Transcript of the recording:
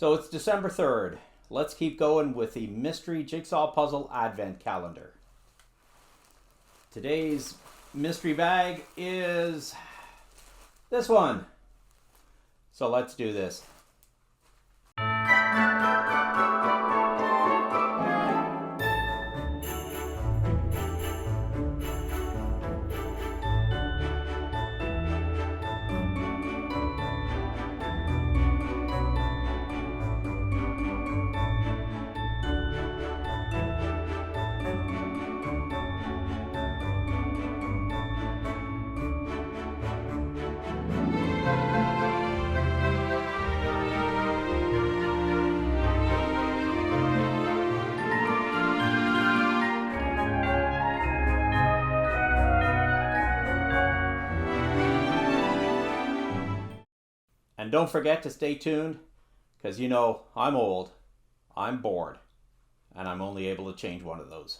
So it's December 3rd. Let's keep going with the Mystery Jigsaw Puzzle Advent Calendar. Today's mystery bag is this one. So let's do this. And don't forget to stay tuned, because you know I'm old, I'm bored, and I'm only able to change one of those.